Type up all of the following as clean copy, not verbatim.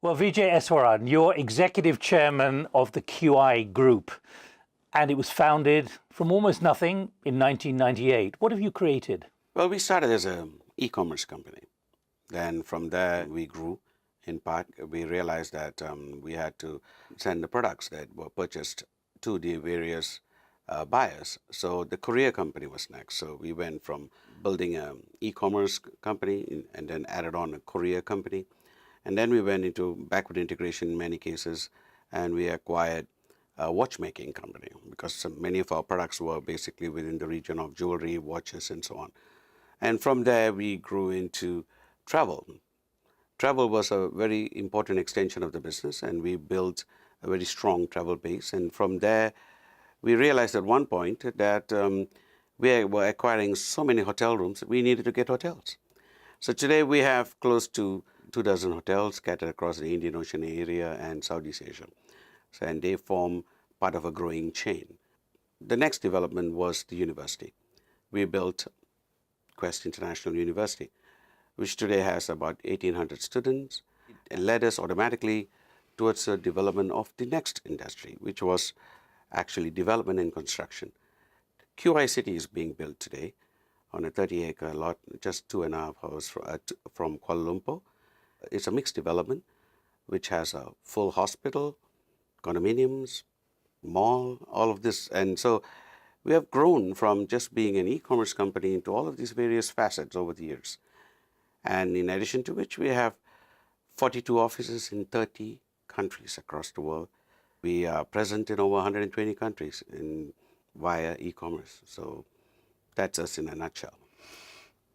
Well, Vijay Eswaran, you're executive chairman of the QI Group, and it was founded from almost nothing in 1998. What have you created? Well, we started as an e-commerce company. Then from there, we grew. In part, we realized that we had to send the products that were purchased to the various buyers. So the courier company was next. So we went from building an e-commerce company and then added on a courier company. And then we went into backward integration in many cases, and we acquired a watchmaking company because many of our products were basically within the region of jewelry, watches, and so on. And from there, we grew into travel. Travel was a very important extension of the business, and we built a very strong travel base. And from there, we realized at one point that we were acquiring so many hotel rooms that we needed to get hotels. So today we have close to 24 hotels scattered across the Indian Ocean area and Southeast Asia. So, and they form part of a growing chain. The next development was the university. We built Quest International University, which today has about 1,800 students. It led us automatically towards the development of the next industry, which was actually development and construction. QI City is being built today on a 30-acre lot, just 2.5 hours from Kuala Lumpur. It's a mixed development, which has a full hospital, condominiums, mall, all of this. And so we have grown from just being an e-commerce company into all of these various facets over the years. And in addition to which, we have 42 offices in 30 countries across the world. We are present in over 120 countries via e-commerce. So that's us in a nutshell.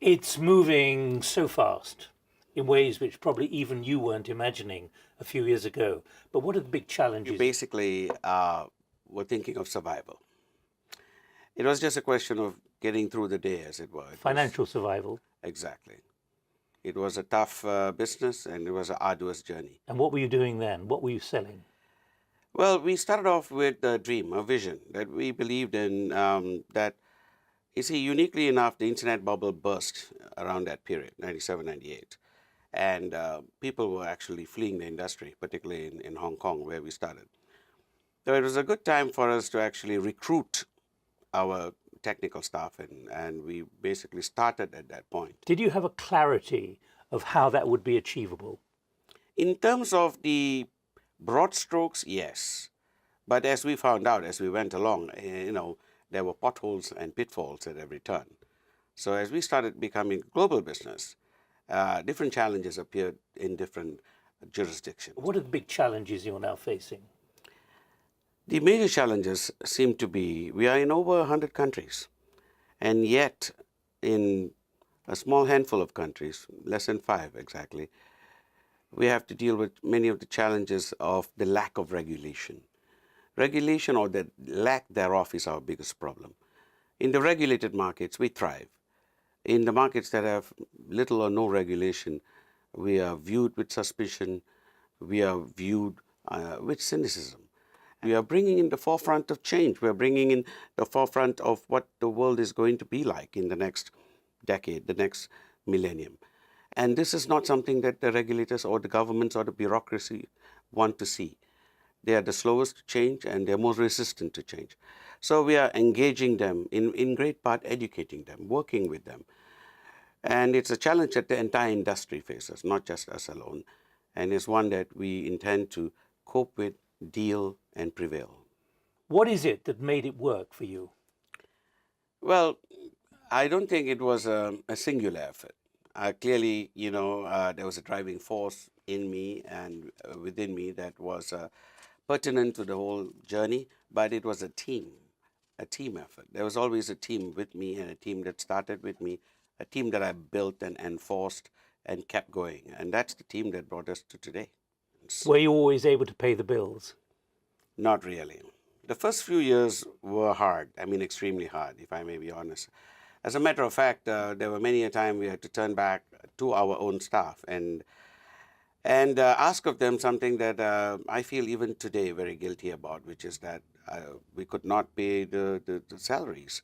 It's moving so fast in ways which probably even you weren't imagining a few years ago. But what are the big challenges? You basically were thinking of survival. It was just a question of getting through the day, as it were. Financial survival. Exactly. It was a tough business, and it was an arduous journey. And what were you doing then? What were you selling? Well, we started off with a dream, a vision that we believed in, that, you see, uniquely enough, the internet bubble burst around that period, 97, 98. And people were actually fleeing the industry, particularly in Hong Kong, where we started. So it was a good time for us to actually recruit our technical staff, and we basically started at that point. Did you have a clarity of how that would be achievable? In terms of the broad strokes, yes. But as we found out as we went along, there were potholes and pitfalls at every turn. So as we started becoming a global business, different challenges appeared in different jurisdictions. What are the big challenges you're now facing? The major challenges seem to be, we are in over 100 countries, and yet in a small handful of countries, less than 5 exactly, we have to deal with many of the challenges of the lack of regulation. Regulation, or the lack thereof, is our biggest problem. In the regulated markets, we thrive. In the markets that have little or no regulation, we are viewed with suspicion, we are viewed with cynicism. We are bringing in the forefront of change. We are bringing in the forefront of what the world is going to be like in the next decade, the next millennium. And this is not something that the regulators or the governments or the bureaucracy want to see. They are the slowest to change, and they're more resistant to change. So we are engaging them, in great part educating them, working with them. And it's a challenge that the entire industry faces, not just us alone. And it's one that we intend to cope with, deal, and prevail. What is it that made it work for you? Well, I don't think it was a singular effort. Clearly, there was a driving force in me and within me that was pertinent to the whole journey, but it was a team effort. There was always a team with me, and a team that started with me, a team that I built and enforced and kept going. And that's the team that brought us to today. Were you always able to pay the bills? Not really. The first few years were hard, extremely hard, if I may be honest. As a matter of fact, there were many a time we had to turn back to our own staff and ask of them something that I feel even today very guilty about, which is that we could not pay the salaries.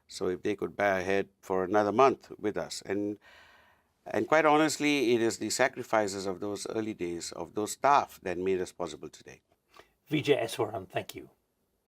So if they could bear ahead for another month with us. And And quite honestly, it is the sacrifices of those early days of those staff that made us possible today. Vijay Eswaran, thank you.